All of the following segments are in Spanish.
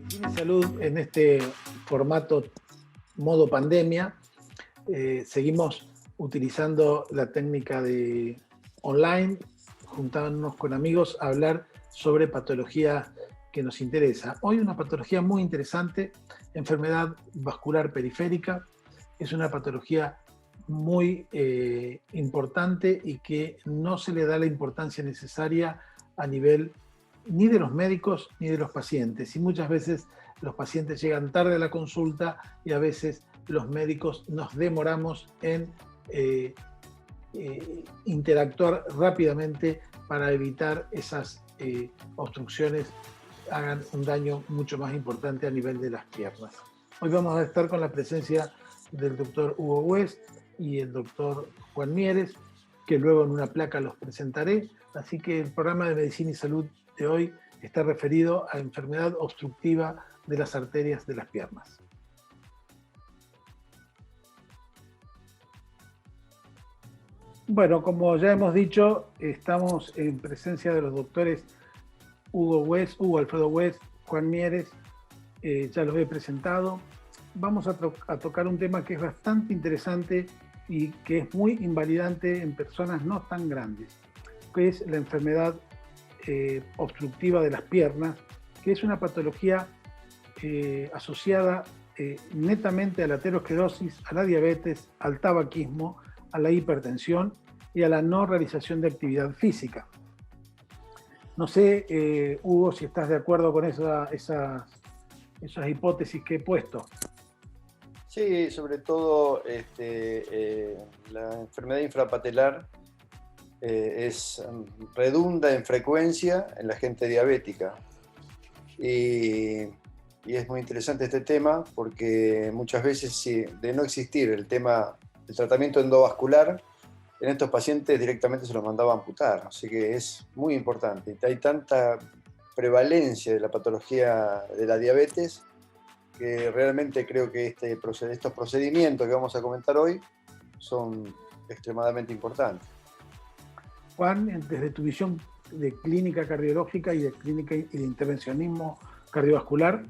Medicina y Salud en este formato modo pandemia. Seguimos utilizando la técnica de online, juntándonos con amigos a hablar sobre patología que nos interesa. Hoy una patología muy interesante, enfermedad vascular periférica. Es una patología muy importante y que no se le da la importancia necesaria a nivel ni de los médicos ni de los pacientes. Y muchas veces los pacientes llegan tarde a la consulta y a veces los médicos nos demoramos en interactuar rápidamente para evitar esas obstrucciones hagan un daño mucho más importante a nivel de las piernas. Hoy vamos a estar con la presencia del doctor Hugo West y el doctor Juan Mieres, que luego en una placa los presentaré. Así que el programa de Medicina y Salud de hoy está referido a enfermedad obstructiva de las arterias de las piernas. Bueno, como ya hemos dicho, estamos en presencia de los doctores Hugo Alfredo West, Juan Mieres, ya los he presentado. Vamos a tocar un tema que es bastante interesante y que es muy invalidante en personas no tan grandes, que es la enfermedad obstructiva de las piernas, que es una patología asociada netamente a la aterosclerosis, a la diabetes, al tabaquismo, a la hipertensión y a la no realización de actividad física. No sé, Hugo, si estás de acuerdo con esas hipótesis que he puesto. Sí, sobre todo la enfermedad infrapatelar redunda en frecuencia en la gente diabética. Y es muy interesante este tema porque muchas veces, de no existir el tratamiento endovascular, en estos pacientes directamente se los mandaba a amputar. Así que es muy importante. Hay tanta prevalencia de la patología de la diabetes que realmente creo que estos procedimientos que vamos a comentar hoy son extremadamente importantes. Juan, desde tu visión de clínica cardiológica y de clínica y de intervencionismo cardiovascular.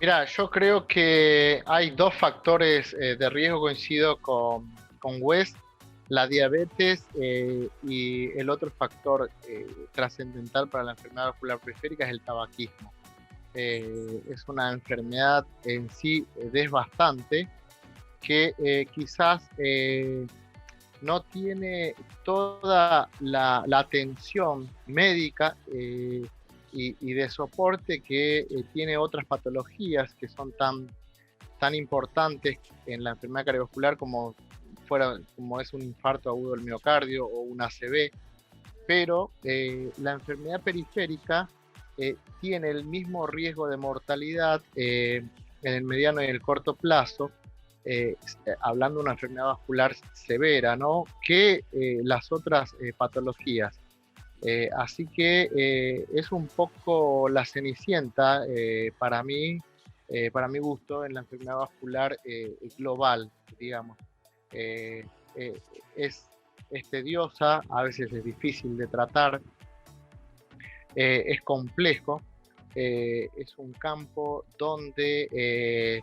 Mira, yo creo que hay dos factores de riesgo, coincido con West, la diabetes y el otro factor trascendental para la enfermedad vascular periférica es el tabaquismo. Es una enfermedad en sí desbastante que quizás no tiene toda la atención médica y de soporte que tiene otras patologías que son tan importantes en la enfermedad cardiovascular como es un infarto agudo del miocardio o un ACV, pero la enfermedad periférica tiene el mismo riesgo de mortalidad en el mediano y en el corto plazo, hablando de una enfermedad vascular severa, ¿no?, que las otras patologías. Así que es un poco la cenicienta para mi gusto en la enfermedad vascular global, digamos. Es tediosa, a veces es difícil de tratar, es complejo, es un campo donde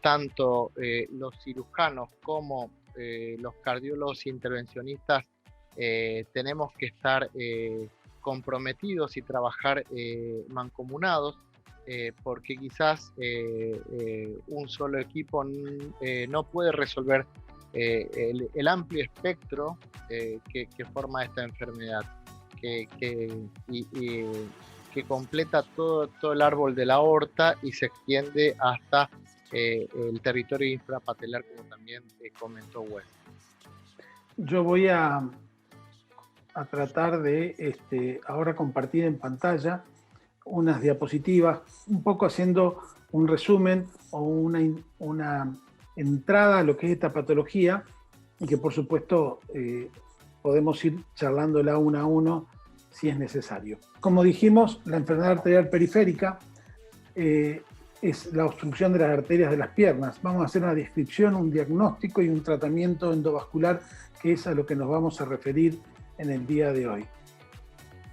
tanto los cirujanos como los cardiólogos intervencionistas tenemos que estar comprometidos y trabajar mancomunados, porque quizás un solo equipo no puede resolver el amplio espectro que forma esta enfermedad, que completa todo el árbol de la aorta y se extiende hasta el territorio infrapatelar, como también comentó West. Yo voy a tratar de ahora compartir en pantalla unas diapositivas, un poco haciendo un resumen o una entrada a lo que es esta patología, y que por supuesto podemos ir charlándola uno a uno si es necesario. Como dijimos, la enfermedad arterial periférica es la obstrucción de las arterias de las piernas. Vamos a hacer una descripción, un diagnóstico y un tratamiento endovascular, que es a lo que nos vamos a referir en el día de hoy.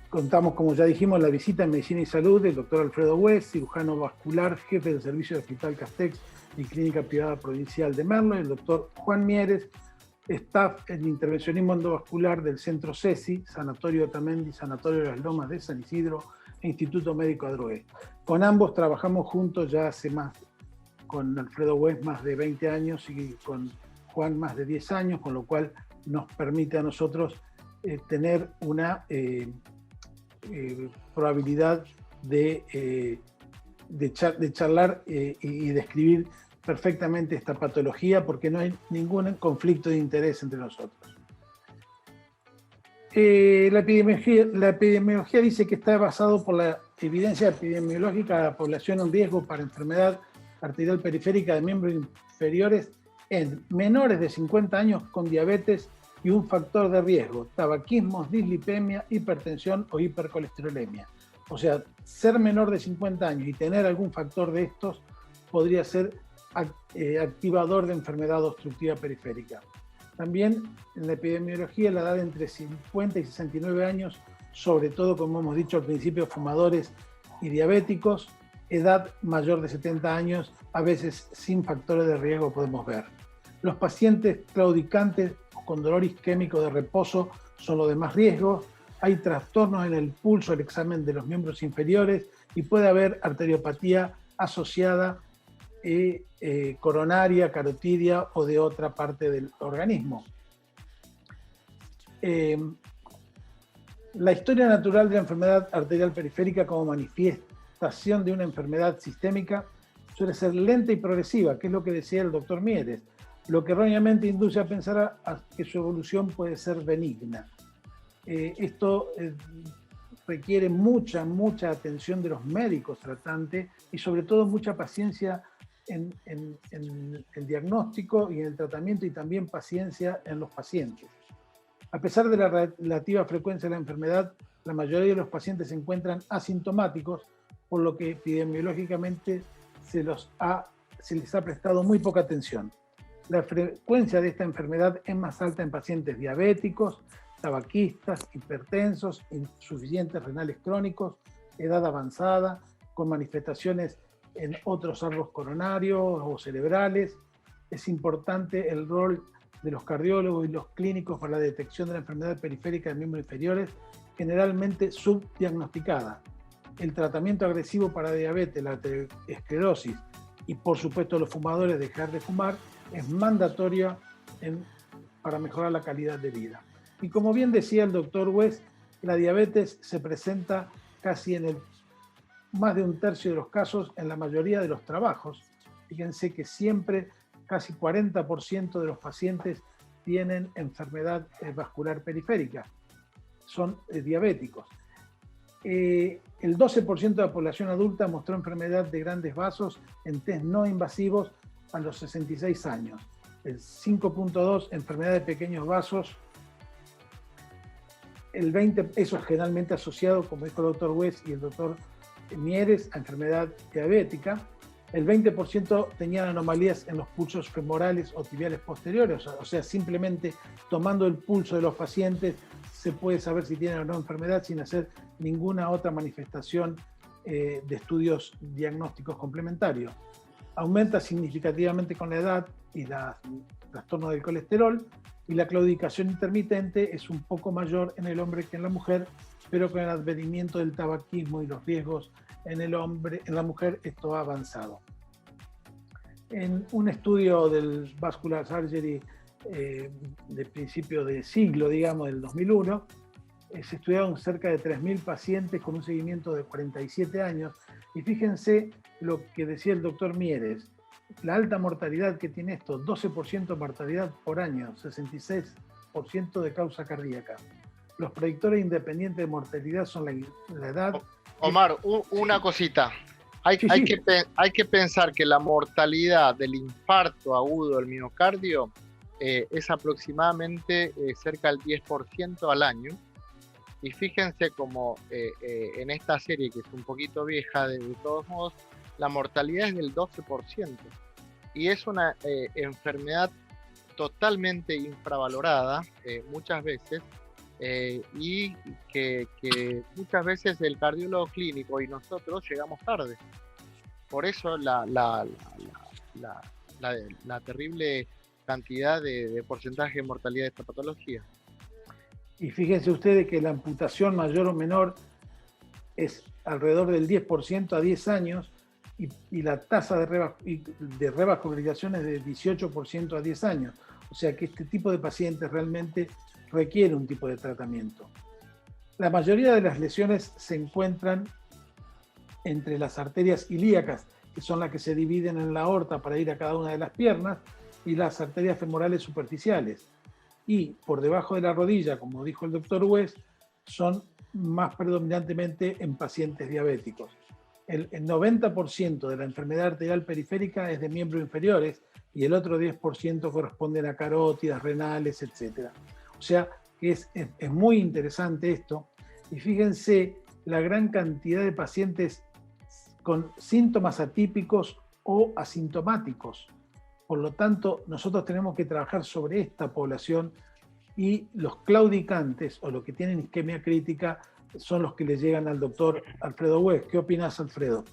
Contamos, como ya dijimos, la visita en Medicina y Salud del doctor Alfredo West, cirujano vascular, jefe del servicio de Hospital Castex y Clínica Privada Provincial de Merlo, y el doctor Juan Mieres, staff en intervencionismo endovascular del Centro CESI, Sanatorio Otamendi, Sanatorio de las Lomas de San Isidro e Instituto Médico Adrogué. Con ambos trabajamos juntos ya hace más, con Alfredo West más de 20 años y con Juan más de 10 años, con lo cual nos permite a nosotros tener una probabilidad de charlar y describir perfectamente esta patología, porque no hay ningún conflicto de interés entre nosotros. La epidemiología dice que está basado por la evidencia epidemiológica de la población en riesgo para enfermedad arterial periférica de miembros inferiores en menores de 50 años con diabetes y un factor de riesgo: tabaquismo, dislipemia, hipertensión o hipercolesterolemia. O sea, ser menor de 50 años y tener algún factor de estos podría ser activador de enfermedad obstructiva periférica. También en la epidemiología, la edad entre 50 y 69 años, sobre todo, como hemos dicho al principio, fumadores y diabéticos, edad mayor de 70 años, a veces sin factores de riesgo podemos ver. Los pacientes claudicantes o con dolor isquémico de reposo son los de más riesgo. Hay trastornos en el pulso, el examen de los miembros inferiores, y puede haber arteriopatía asociada coronaria, carotidia o de otra parte del organismo. La historia natural de la enfermedad arterial periférica como manifestación de una enfermedad sistémica suele ser lenta y progresiva, que es lo que decía el doctor Mieres, lo que erróneamente induce a pensar que su evolución puede ser benigna. Esto requiere mucha atención de los médicos tratantes y sobre todo mucha paciencia en el diagnóstico y en el tratamiento, y también paciencia en los pacientes. A pesar de la relativa frecuencia de la enfermedad, la mayoría de los pacientes se encuentran asintomáticos, por lo que epidemiológicamente se les ha prestado muy poca atención. La frecuencia de esta enfermedad es más alta en pacientes diabéticos, tabaquistas, hipertensos, insuficientes renales crónicos, edad avanzada, con manifestaciones en otros árbol coronarios o cerebrales. Es importante el rol de los cardiólogos y los clínicos para la detección de la enfermedad periférica de miembros inferiores, generalmente subdiagnosticada. El tratamiento agresivo para diabetes, la aterosclerosis y, por supuesto, los fumadores dejar de fumar es mandatorio para mejorar la calidad de vida. Y como bien decía el doctor West, la diabetes se presenta casi en más de un tercio de los casos en la mayoría de los trabajos. Fíjense que siempre casi 40% de los pacientes tienen enfermedad vascular periférica, son diabéticos. El 12% de la población adulta mostró enfermedad de grandes vasos en test no invasivos a los 66 años. El 5.2% enfermedad de pequeños vasos. El 20%, eso es generalmente asociado, como dijo el doctor West y el doctor Mieres, a enfermedad diabética. El 20% tenían anomalías en los pulsos femorales o tibiales posteriores, o sea, simplemente tomando el pulso de los pacientes se puede saber si tienen o no enfermedad sin hacer ninguna otra manifestación de estudios diagnósticos complementarios. Aumenta significativamente con la edad y los trastornos del colesterol, y la claudicación intermitente es un poco mayor en el hombre que en la mujer, pero con el advenimiento del tabaquismo y los riesgos en la mujer esto ha avanzado. En un estudio del Vascular Surgery de principio de siglo, digamos, del 2001, se estudiaron cerca de 3.000 pacientes con un seguimiento de 47 años, y fíjense lo que decía el doctor Mieres, la alta mortalidad que tiene esto: 12% de mortalidad por año, 66% de causa cardíaca. Los predictores independientes de mortalidad son la edad. Omar, una cosita. Hay que pensar que la mortalidad del infarto agudo del miocardio es aproximadamente cerca del 10% al año. Y fíjense como en esta serie, que es un poquito vieja de todos modos, la mortalidad es del 12%. Y es una enfermedad totalmente infravalorada muchas veces, y que muchas veces el cardiólogo clínico y nosotros llegamos tarde. Por eso la terrible cantidad de porcentaje de mortalidad de esta patología. Y fíjense ustedes que la amputación mayor o menor es alrededor del 10% a 10 años y la tasa de revascularización es de 18% a 10 años. O sea que este tipo de pacientes realmente requiere un tipo de tratamiento. La mayoría de las lesiones se encuentran entre las arterias ilíacas, que son las que se dividen en la aorta para ir a cada una de las piernas, y las arterias femorales superficiales. Y por debajo de la rodilla, como dijo el doctor West, son más predominantemente en pacientes diabéticos. El 90% de la enfermedad arterial periférica es de miembros inferiores y el otro 10% corresponden a carótidas, renales, etc. O sea, es muy interesante esto. Y fíjense la gran cantidad de pacientes con síntomas atípicos o asintomáticos. Por lo tanto, nosotros tenemos que trabajar sobre esta población y los claudicantes o los que tienen isquemia crítica son los que le llegan al doctor Alfredo West. ¿Qué opinas, Alfredo?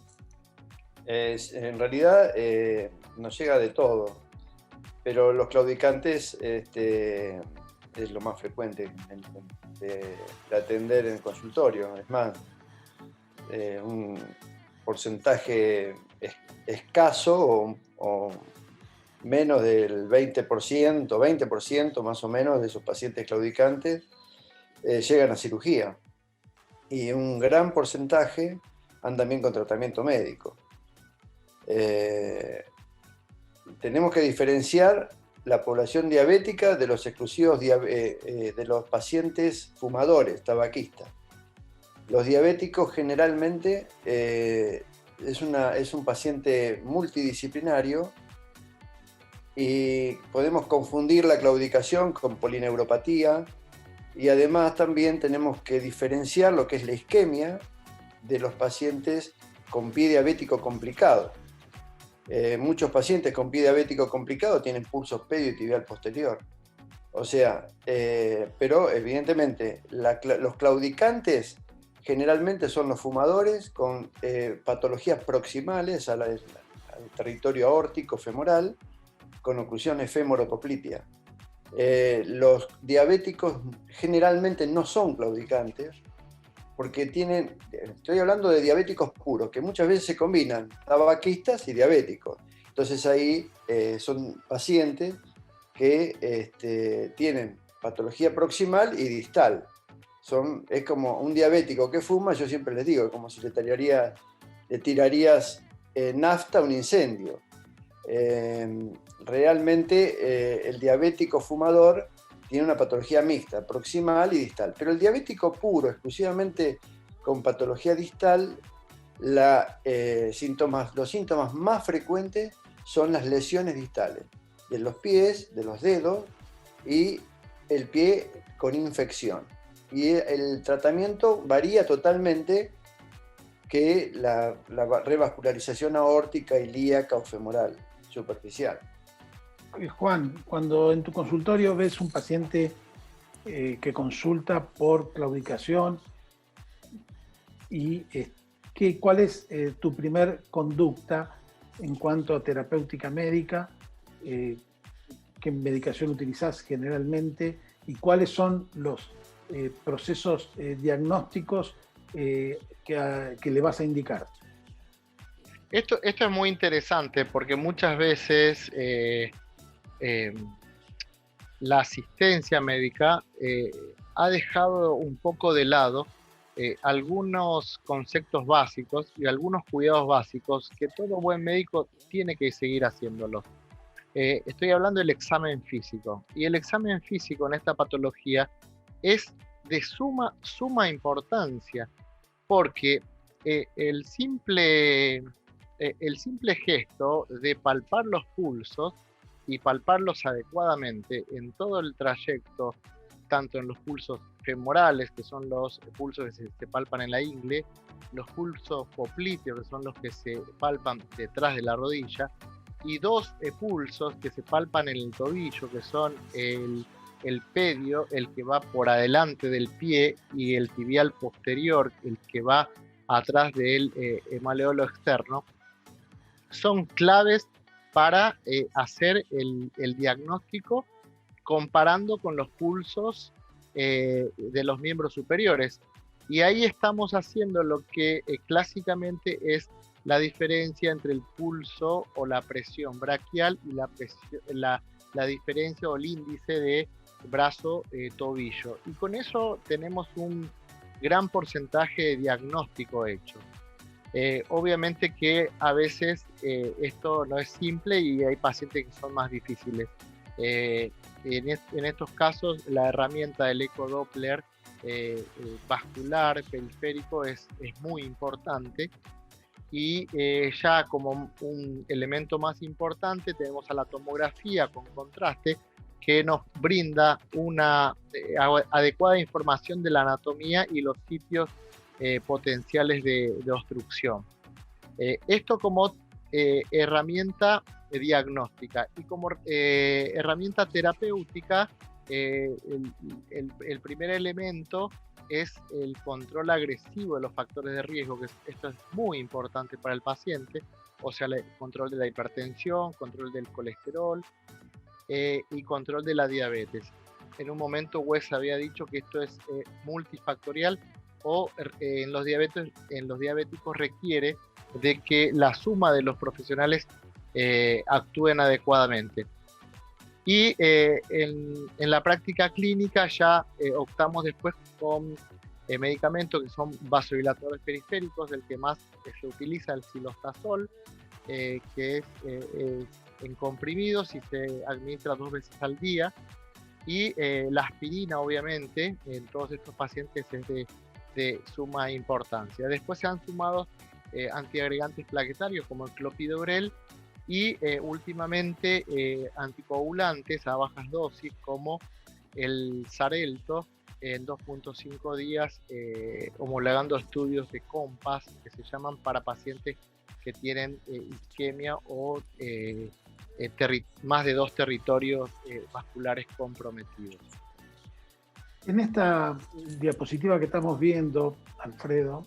En realidad nos llega de todo, pero los claudicantes es lo más frecuente de atender en el consultorio. Es más, un porcentaje escaso o menos del 20% más o menos de esos pacientes claudicantes llegan a cirugía. Y un gran porcentaje andan bien con tratamiento médico. Tenemos que diferenciar la población diabética de los exclusivos de los pacientes fumadores, tabaquistas. Los diabéticos generalmente es un paciente multidisciplinario y podemos confundir la claudicación con polineuropatía, y además también tenemos que diferenciar lo que es la isquemia de los pacientes con pie diabético complicado. Muchos pacientes con pie diabético complicado tienen pulsos pedio y tibial posterior. O sea, pero evidentemente los claudicantes generalmente son los fumadores con patologías proximales al territorio aórtico femoral, con oclusión efémoro-poplítea. Los diabéticos generalmente no son claudicantes, porque estoy hablando de diabéticos puros, que muchas veces se combinan tabaquistas y diabéticos. Entonces ahí son pacientes que tienen patología proximal y distal. Es como un diabético que fuma, yo siempre les digo, como si le tirarías nafta a un incendio. Realmente el diabético fumador tiene una patología mixta, proximal y distal, pero el diabético puro, exclusivamente con patología distal, los síntomas más frecuentes son las lesiones distales, de los pies, de los dedos y el pie con infección. Y el tratamiento varía totalmente que la revascularización aórtica, ilíaca o femoral superficial. Juan, cuando en tu consultorio ves un paciente que consulta por claudicación, ¿cuál es tu primer conducta en cuanto a terapéutica médica? ¿Qué medicación utilizás generalmente? ¿Y cuáles son los procesos diagnósticos que le vas a indicar? Esto es muy interesante porque muchas veces la asistencia médica ha dejado un poco de lado algunos conceptos básicos y algunos cuidados básicos que todo buen médico tiene que seguir haciéndolo. Estoy hablando del examen físico, y el examen físico en esta patología es de suma importancia, porque el simple gesto de palpar los pulsos y palparlos adecuadamente en todo el trayecto tanto en los pulsos femorales, que son los pulsos que se palpan en la ingle, los pulsos popliteos, que son los que se palpan detrás de la rodilla, y dos pulsos que se palpan en el tobillo, que son el pedio, el que va por adelante del pie, y el tibial posterior, el que va atrás del maleolo externo. Son claves para hacer el diagnóstico comparando con los pulsos de los miembros superiores. Y ahí estamos haciendo lo que clásicamente es la diferencia entre el pulso o la presión braquial y la diferencia o el índice de brazo-tobillo. Y con eso tenemos un gran porcentaje de diagnóstico hecho. Obviamente que a veces esto no es simple y hay pacientes que son más difíciles. En estos casos la herramienta del ecodoppler vascular periférico es muy importante, y ya como un elemento más importante tenemos a la tomografía con contraste, que nos brinda una adecuada información de la anatomía y los sitios potenciales de obstrucción. Esto como herramienta diagnóstica, y como herramienta terapéutica, el primer elemento es el control agresivo de los factores de riesgo, que esto es muy importante para el paciente, o sea, el control de la hipertensión, control del colesterol y control de la diabetes. En un momento Wes había dicho que esto es multifactorial, o en los diabéticos requiere de que la suma de los profesionales actúen adecuadamente. Y en la práctica clínica ya optamos después con medicamentos que son vasodilatadores periféricos, del que más se utiliza el cilostazol, que es en comprimidos y se administra 2 veces al día, y la aspirina, obviamente, en todos estos pacientes es de suma importancia. Después se han sumado antiagregantes plaquetarios como el clopidogrel, y últimamente anticoagulantes a bajas dosis como el Xarelto en 2.5 días, homologando estudios de COMPAS que se llaman para pacientes que tienen isquemia o más de 2 territorios vasculares comprometidos. En esta diapositiva que estamos viendo, Alfredo,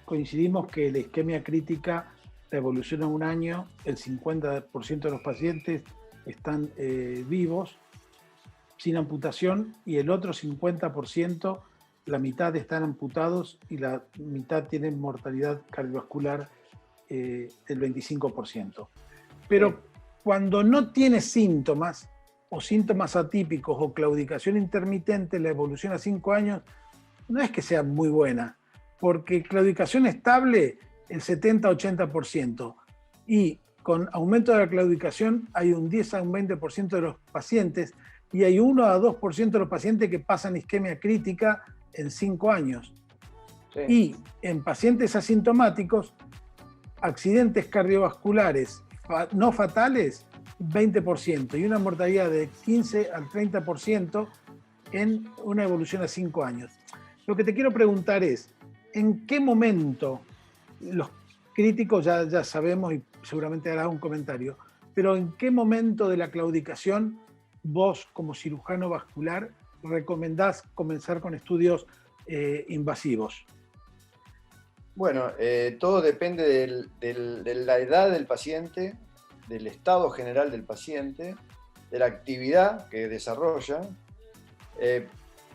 coincidimos que la isquemia crítica la evolución en un año, el 50% de los pacientes están vivos, sin amputación, y el otro 50%, la mitad están amputados y la mitad tienen mortalidad cardiovascular del 25%. Pero cuando no tiene síntomas, o síntomas atípicos, o claudicación intermitente, la evolución a 5 años no es que sea muy buena, porque claudicación estable, el 70-80%, y con aumento de la claudicación hay un 10 a un 20% de los pacientes, y hay 1 a 2% de los pacientes que pasan isquemia crítica en 5 años. Sí. Y en pacientes asintomáticos, accidentes cardiovasculares no fatales, 20%, y una mortalidad de 15 al 30% en una evolución a 5 años. Lo que te quiero preguntar es, ¿en qué momento los críticos ya sabemos, y seguramente harás un comentario, pero en qué momento de la claudicación vos, como cirujano vascular, recomendás comenzar con estudios invasivos? Bueno, todo depende de la edad del paciente, del estado general del paciente, de la actividad que desarrolla.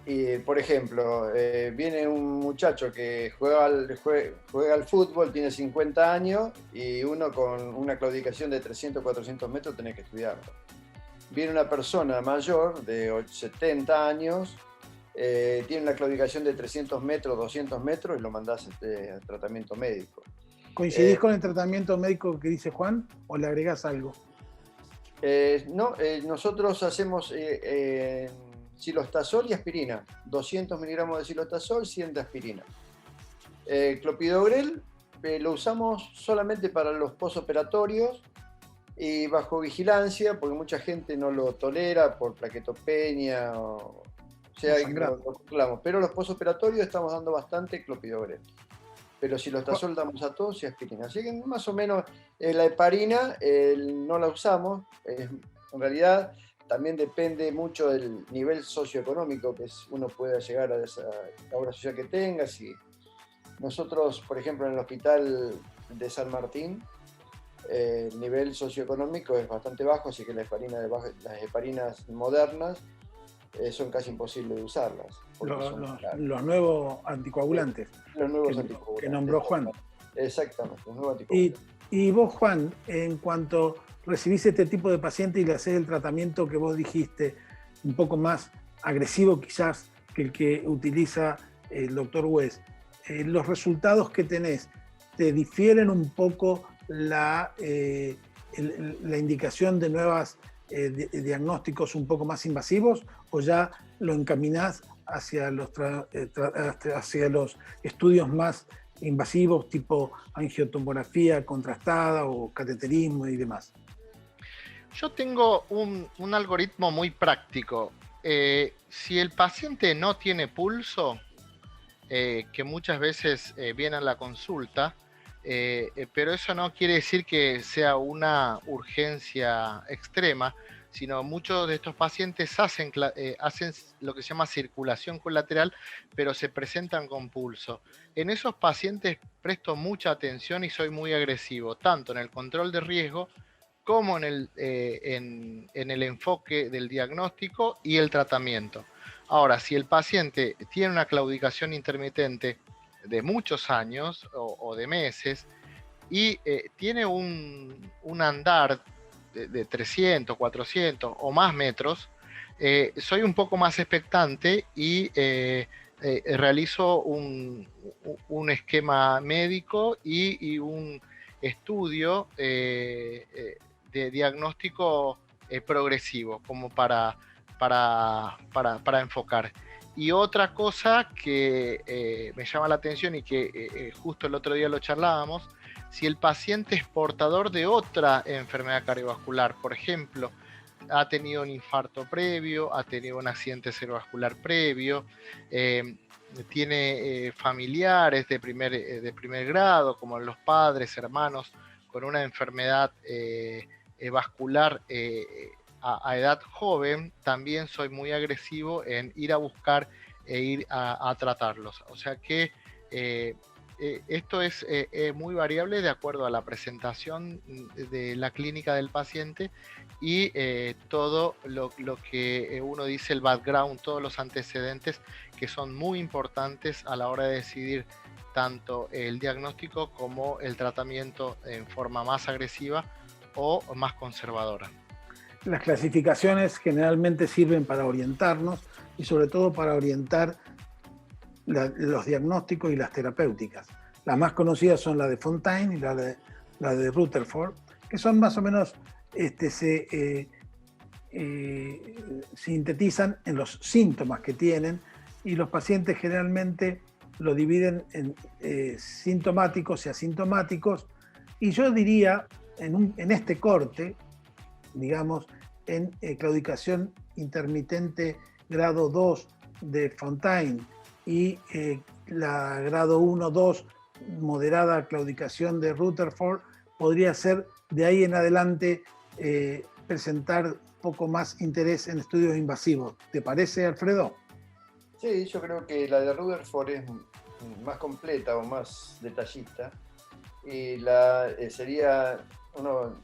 Y, por ejemplo, viene un muchacho que juega al fútbol, tiene 50 años, y uno con una claudicación de 300, 400 metros tiene que estudiarlo. Viene una persona mayor de 70 años, tiene una claudicación de 300 metros, 200 metros, y lo mandás al tratamiento médico. ¿Coincidís con el tratamiento médico que dice Juan, o le agregás algo? No, nosotros hacemos cilostazol y aspirina, 200 miligramos de cilostazol, 100 de aspirina. Clopidogrel lo usamos solamente para los posoperatorios, y bajo vigilancia, porque mucha gente no lo tolera por plaquetopenia, o sea, lo controlamos. Pero los posoperatorios estamos dando bastante clopidogrel. Pero si los tazol damos a todos y aspirina. Así que más o menos la heparina no la usamos. En realidad también depende mucho del nivel socioeconómico que uno pueda llegar a esa obra social que tenga. Si nosotros, por ejemplo, en el hospital de San Martín, el nivel socioeconómico es bastante bajo, así que las heparinas modernas son casi imposibles de usarlas. Los nuevos anticoagulantes. Los nuevos anticoagulantes. Que nombró Juan. Exactamente, los nuevos anticoagulantes. Y vos, Juan, en cuanto recibís este tipo de paciente y le hacés el tratamiento que vos dijiste, un poco más agresivo quizás que el que utiliza el doctor West, los resultados que tenés, ¿te difieren un poco la indicación de nuevos diagnósticos un poco más invasivos, o ya lo encaminás hacia los estudios más invasivos tipo angiotomografía contrastada o cateterismo y demás? Yo tengo un algoritmo muy práctico. Si el paciente no tiene pulso, que muchas veces viene a la consulta, pero eso no quiere decir que sea una urgencia extrema, sino muchos de estos pacientes hacen lo que se llama circulación colateral, pero se presentan con pulso. En esos pacientes presto mucha atención y soy muy agresivo, tanto en el control de riesgo como en el enfoque del diagnóstico y el tratamiento. Ahora, si el paciente tiene una claudicación intermitente de muchos años o de meses y tiene un andar de 300, 400 o más metros, soy un poco más expectante y realizo un esquema médico y un estudio de diagnóstico progresivo, como para enfocar. Y otra cosa que me llama la atención y que justo el otro día lo charlábamos, si el paciente es portador de otra enfermedad cardiovascular, por ejemplo, ha tenido un infarto previo, ha tenido un accidente cerebrovascular previo, tiene familiares de primer grado, como los padres, hermanos, con una enfermedad vascular a edad joven, también soy muy agresivo en ir a buscar e ir a tratarlos. O sea que esto es muy variable de acuerdo a la presentación de la clínica del paciente y todo lo que uno dice, el background, todos los antecedentes que son muy importantes a la hora de decidir tanto el diagnóstico como el tratamiento en forma más agresiva o más conservadora. Las clasificaciones generalmente sirven para orientarnos y sobre todo para orientar los diagnósticos y las terapéuticas. Las más conocidas son la de Fontaine y la de Rutherford, que son más o menos, se sintetizan en los síntomas que tienen, y los pacientes generalmente lo dividen en sintomáticos y asintomáticos, y yo diría en este corte, digamos, en claudicación intermitente grado 2 de Fontaine y la grado 1-2 moderada claudicación de Rutherford, podría ser de ahí en adelante presentar poco más interés en estudios invasivos. ¿Te parece, Alfredo? Sí, yo creo que la de Rutherford es más completa o más detallista, y sería uno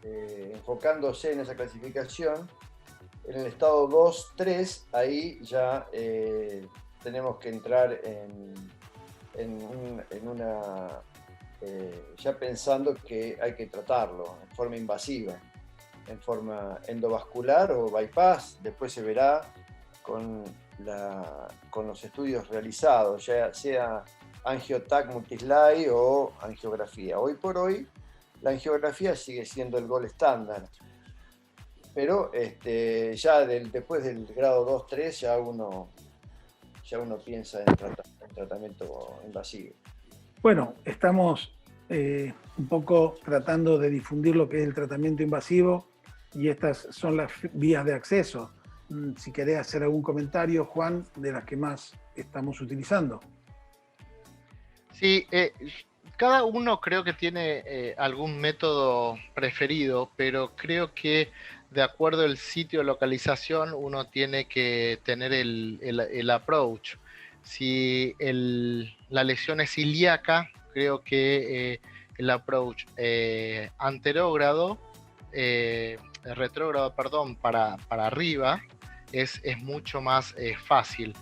enfocándose en esa clasificación. En el estado 2-3, ahí ya tenemos que entrar en una ya pensando que hay que tratarlo en forma invasiva, en forma endovascular o bypass. Después se verá con los estudios realizados, ya sea angio-TAC multislide o angiografía. Hoy por hoy la angiografía sigue siendo el gold estándar, pero ya después del grado 2-3 ya uno piensa en tratamiento invasivo. Bueno, estamos un poco tratando de difundir lo que es el tratamiento invasivo, y estas son las vías de acceso. Si querés hacer algún comentario, Juan, de las que más estamos utilizando. Sí, cada uno creo que tiene algún método preferido, pero creo que de acuerdo al sitio de localización uno tiene que tener el approach. Si la lesión es ilíaca, creo que el approach retrógrado, perdón, para arriba es mucho más fácil.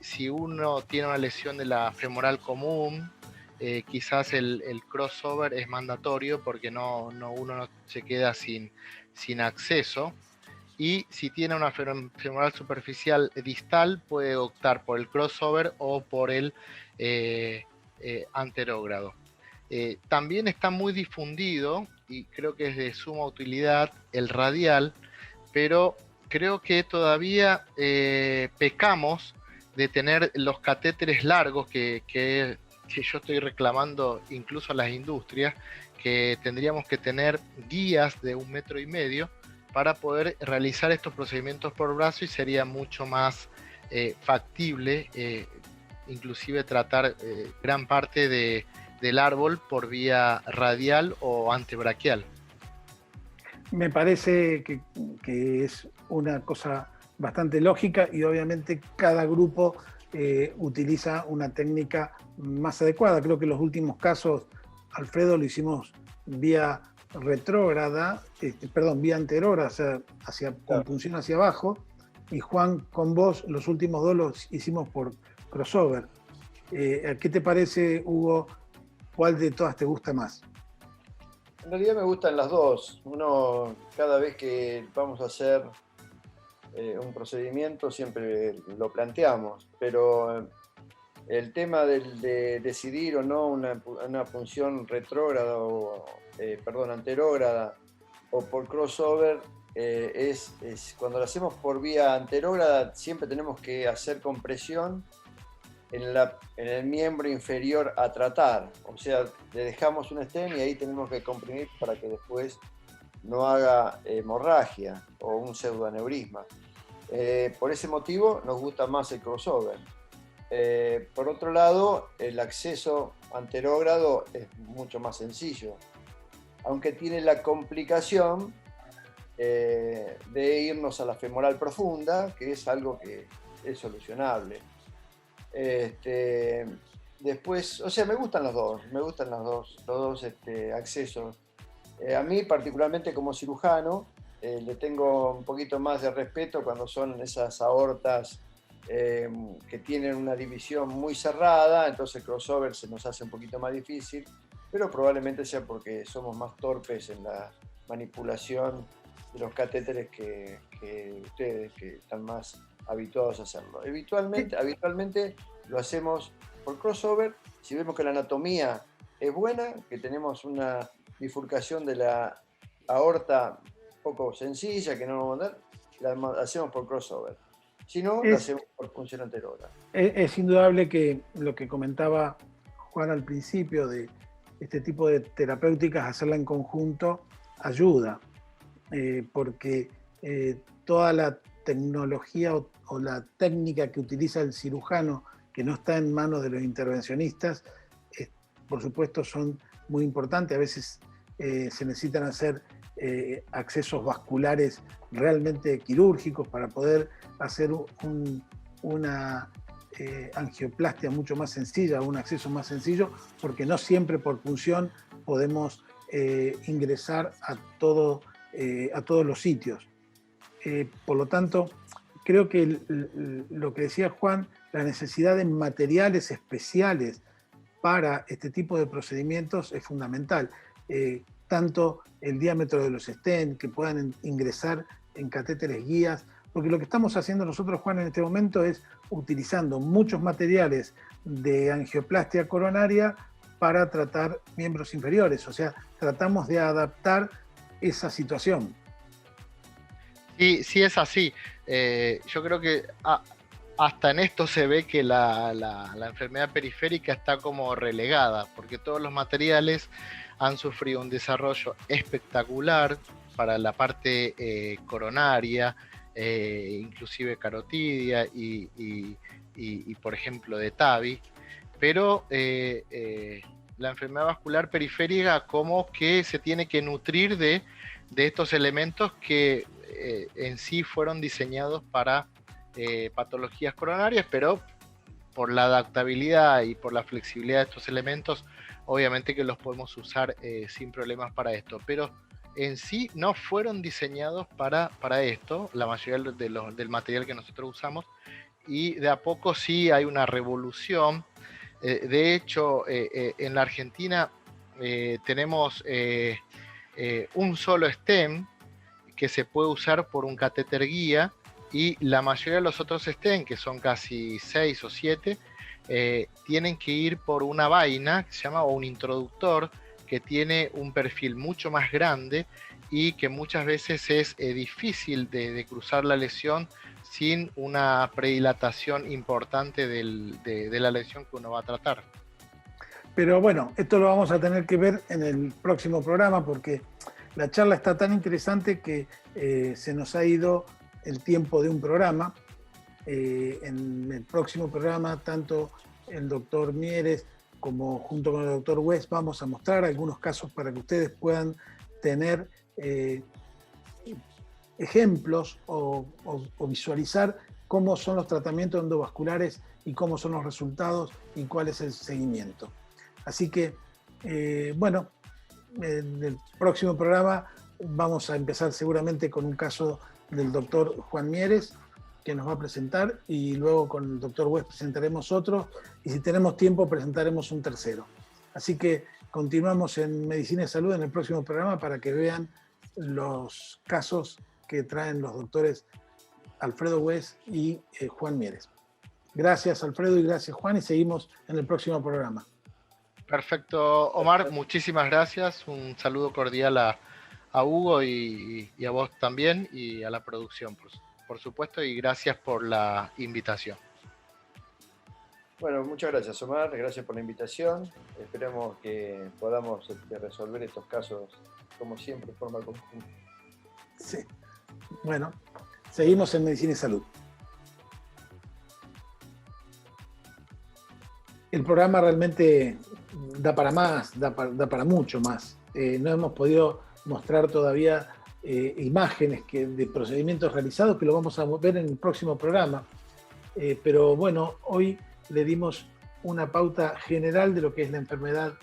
Si uno tiene una lesión de la femoral común, quizás el crossover es mandatorio porque uno no se queda sin acceso. Y si tiene una femoral superficial distal, puede optar por el crossover o por el anterógrado. También está muy difundido, y creo que es de suma utilidad, el radial, pero creo que todavía pecamos de tener los catéteres largos que yo estoy reclamando incluso a las industrias, que tendríamos que tener guías de 1,5 metros para poder realizar estos procedimientos por brazo, y sería mucho más factible inclusive tratar gran parte del árbol por vía radial o antebraquial. Me parece que es una cosa bastante lógica, y obviamente cada grupo utiliza una técnica más adecuada. Creo que en los últimos casos, Alfredo, lo hicimos vía retrógrada, vía anterógrada, o sea, con punción hacia abajo, y Juan, con vos, los últimos dos los hicimos por crossover. ¿Qué te parece, Hugo? ¿Cuál de todas te gusta más? En realidad me gustan las dos. Uno, cada vez que vamos a hacer un procedimiento, siempre lo planteamos, pero el tema de decidir o no una punción retrógrada anterógrada o por crossover, es cuando lo hacemos por vía anterógrada, siempre tenemos que hacer compresión en el miembro inferior a tratar, o sea, le dejamos un stent y ahí tenemos que comprimir para que después no haga hemorragia o un pseudoaneurisma. Por ese motivo nos gusta más el crossover. Por otro lado, el acceso anterógrado es mucho más sencillo, aunque tiene la complicación de irnos a la femoral profunda, que es algo que es solucionable. Después, o sea, me gustan los dos accesos. A mí particularmente como cirujano le tengo un poquito más de respeto cuando son esas aortas que tienen una división muy cerrada, entonces el crossover se nos hace un poquito más difícil, pero probablemente sea porque somos más torpes en la manipulación de los catéteres que ustedes, que están más habituados a hacerlo. Habitualmente lo hacemos por crossover. Si vemos que la anatomía es buena, que tenemos una bifurcación de la aorta un poco sencilla, que no vamos a dar, la hacemos por crossover. Si no, la hacemos por punción anterógrada. Es indudable que lo que comentaba Juan al principio, de este tipo de terapéuticas, hacerla en conjunto ayuda, porque toda la tecnología o la técnica que utiliza el cirujano, que no está en manos de los intervencionistas, por supuesto son muy importantes. A veces se necesitan hacer accesos vasculares realmente quirúrgicos para poder hacer una angioplastia mucho más sencilla, un acceso más sencillo, porque no siempre por punción podemos ingresar a todos los sitios. Por lo tanto, creo que lo que decía Juan, la necesidad de materiales especiales para este tipo de procedimientos es fundamental. Tanto el diámetro de los stents, que puedan ingresar en catéteres guías, porque lo que estamos haciendo nosotros, Juan, en este momento es utilizando muchos materiales de angioplastia coronaria para tratar miembros inferiores, o sea, tratamos de adaptar esa situación. Sí, es así. Yo creo que hasta en esto se ve que la enfermedad periférica está como relegada, porque todos los materiales han sufrido un desarrollo espectacular para la parte coronaria, inclusive carotidia y, por ejemplo, de TAVI, pero la enfermedad vascular periférica como que se tiene que nutrir de estos elementos que en sí fueron diseñados para patologías coronarias, pero por la adaptabilidad y por la flexibilidad de estos elementos, obviamente que los podemos usar sin problemas para esto, pero en sí no fueron diseñados para esto, la mayoría del material que nosotros usamos, y de a poco sí hay una revolución. De hecho, en la Argentina tenemos un solo stem que se puede usar por un catéter guía, y la mayoría de los otros stem, que son casi 6 o 7, tienen que ir por una vaina que se llama, o un introductor, que tiene un perfil mucho más grande y que muchas veces es difícil de cruzar la lesión sin una predilatación importante de la lesión que uno va a tratar. Pero bueno, esto lo vamos a tener que ver en el próximo programa, porque la charla está tan interesante que se nos ha ido el tiempo de un programa. En el próximo programa, tanto el doctor Mieres como junto con el doctor West vamos a mostrar algunos casos para que ustedes puedan tener ejemplos o visualizar cómo son los tratamientos endovasculares y cómo son los resultados y cuál es el seguimiento. Así que, bueno, en el próximo programa vamos a empezar seguramente con un caso del doctor Juan Mieres, que nos va a presentar, y luego con el doctor West presentaremos otro, y si tenemos tiempo presentaremos un tercero. Así que continuamos en Medicina y Salud en el próximo programa para que vean los casos que traen los doctores Alfredo West y Juan Mieres. Gracias, Alfredo, y gracias, Juan, y seguimos en el próximo programa. Perfecto, Omar, muchísimas gracias. Un saludo cordial a Hugo y a vos también, y a la producción, por supuesto, y gracias por la invitación. Bueno, muchas gracias, Omar, gracias por la invitación. Esperemos que podamos resolver estos casos, como siempre, de forma conjunta. Sí. Bueno, seguimos en Medicina y Salud. El programa realmente da para más, da para mucho más. No hemos podido mostrar todavía imágenes de procedimientos realizados, que lo vamos a ver en el próximo programa. Pero bueno, hoy le dimos una pauta general de lo que es la enfermedad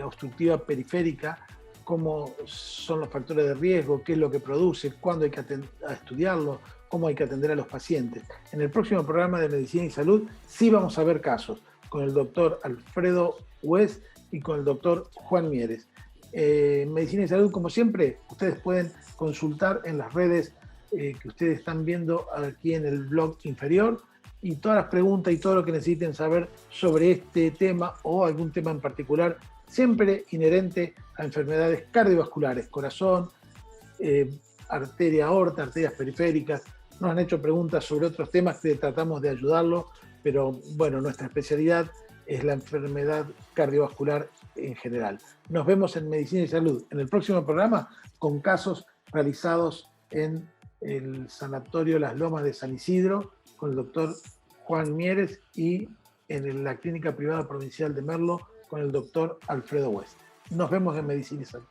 obstructiva periférica, cómo son los factores de riesgo, qué es lo que produce, cuándo hay que estudiarlo, cómo hay que atender a los pacientes. En el próximo programa de Medicina y Salud sí vamos a ver casos con el doctor Alfredo West y con el doctor Juan Mieres. Medicina y Salud, como siempre, ustedes pueden consultar en las redes que ustedes están viendo aquí en el blog inferior, y todas las preguntas y todo lo que necesiten saber sobre este tema o algún tema en particular, siempre inherente a enfermedades cardiovasculares, corazón, arteria aorta, arterias periféricas. Nos han hecho preguntas sobre otros temas que tratamos de ayudarlos, pero bueno, nuestra especialidad es la enfermedad cardiovascular en general. Nos vemos en Medicina y Salud en el próximo programa con casos realizados en el Sanatorio Las Lomas de San Isidro con el doctor Juan Mieres, y en la Clínica Privada Provincial de Merlo con el doctor Alfredo West. Nos vemos en Medicina y Salud.